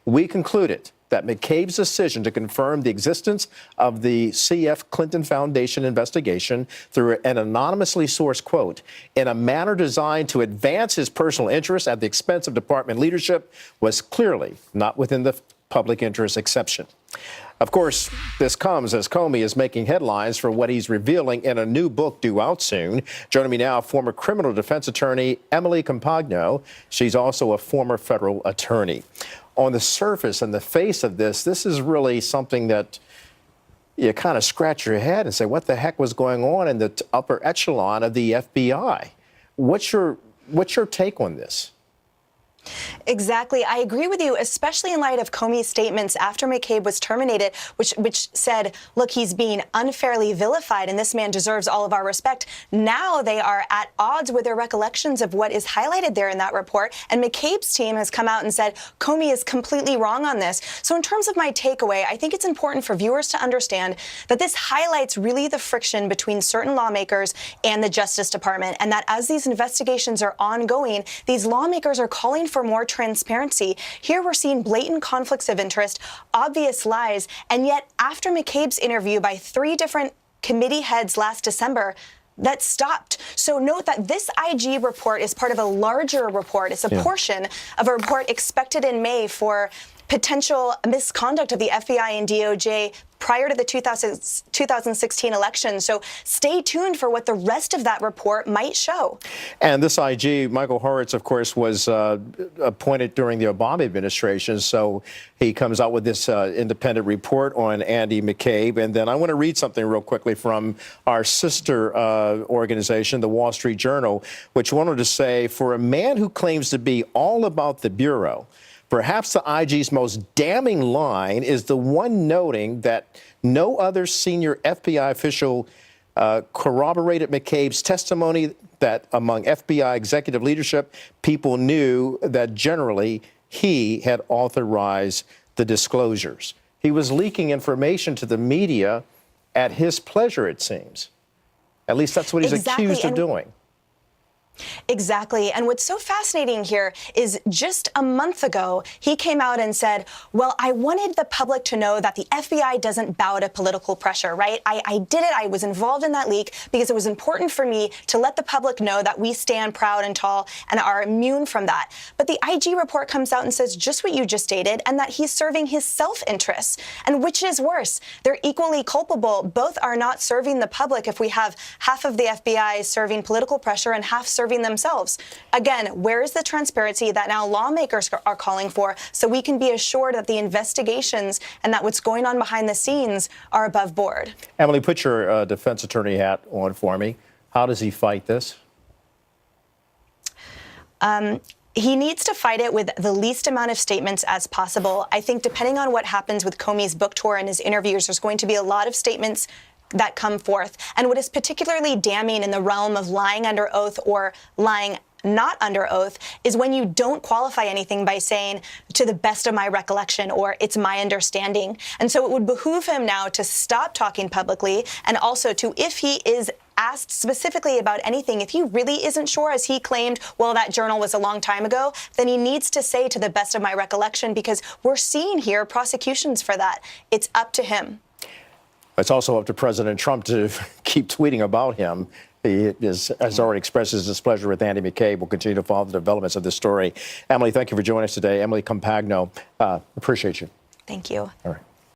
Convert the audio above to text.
we concluded that McCabe's decision to confirm the existence of the C.F. Clinton Foundation investigation through an anonymously sourced quote in a manner designed to advance his personal interests at the expense of department leadership was clearly not within the public interest exception. Of course, this comes as Comey is making headlines for what he's revealing in a new book due out soon. Joining me now, former criminal defense attorney Emily Compagno. She's also a former federal attorney. On the surface and the face of this is really something that you kind of scratch your head and say, what the heck was going on in the upper echelon of the FBI? What's your take on this? Exactly. I agree with you, especially in light of Comey's statements after McCabe was terminated, which said, look, he's being unfairly vilified and this man deserves all of our respect. Now they are at odds with their recollections of what is highlighted there in that report. And McCabe's team has come out and said Comey is completely wrong on this. So in terms of my takeaway, I think it's important for viewers to understand that this highlights really the friction between certain lawmakers and the Justice Department, and that as these investigations are ongoing, these lawmakers are calling for more transparency. Here we're seeing blatant conflicts of interest, obvious lies, and yet after McCabe's interview by 3 different committee heads last December, that stopped. So note that this IG report is part of a larger report. It's a portion of a report expected in May for potential misconduct of the FBI and DOJ prior to the 2016 election. So stay tuned for what the rest of that report might show. And this IG, Michael Horowitz, of course, was appointed during the Obama administration. So he comes out with this independent report on Andy McCabe. And then I want to read something real quickly from our sister organization, the Wall Street Journal, which wanted to say, for a man who claims to be all about the Bureau, perhaps the IG's most damning line is the one noting that no other senior FBI official corroborated McCabe's testimony that among FBI executive leadership, people knew that generally he had authorized the disclosures. He was leaking information to the media at his pleasure, it seems. At least that's what he's accused of doing. Exactly. And what's so fascinating here is just a month ago, he came out and said, well, I wanted the public to know that the FBI doesn't bow to political pressure, right? I did it. I was involved in that leak because it was important for me to let the public know that we stand proud and tall and are immune from that. But the IG report comes out and says just what you just stated, and that he's serving his self-interests. And which is worse? They're equally culpable. Both are not serving the public if we have half of the FBI serving political pressure and half serving themselves. Again, where is the transparency that now lawmakers are calling for so we can be assured that the investigations and that what's going on behind the scenes are above board? Emily, put your defense attorney hat on for me. How does he fight this? He needs to fight it with the least amount of statements as possible. I think depending on what happens with Comey's book tour and his interviews, there's going to be a lot of statements that come forth. And what is particularly damning in the realm of lying under oath or lying not under oath is when you don't qualify anything by saying, to the best of my recollection, or it's my understanding. And so it would behoove him now to stop talking publicly, and also to, if he is asked specifically about anything, if he really isn't sure, as he claimed, well, that journal was a long time ago, then he needs to say, to the best of my recollection, because we're seeing here prosecutions for that. It's up to him. It's also up to President Trump to keep tweeting about him. He has already expressed his displeasure with Andy McCabe. We'll continue to follow the developments of this story. Emily, thank you for joining us today. Emily Compagno, appreciate you. Thank you. All right.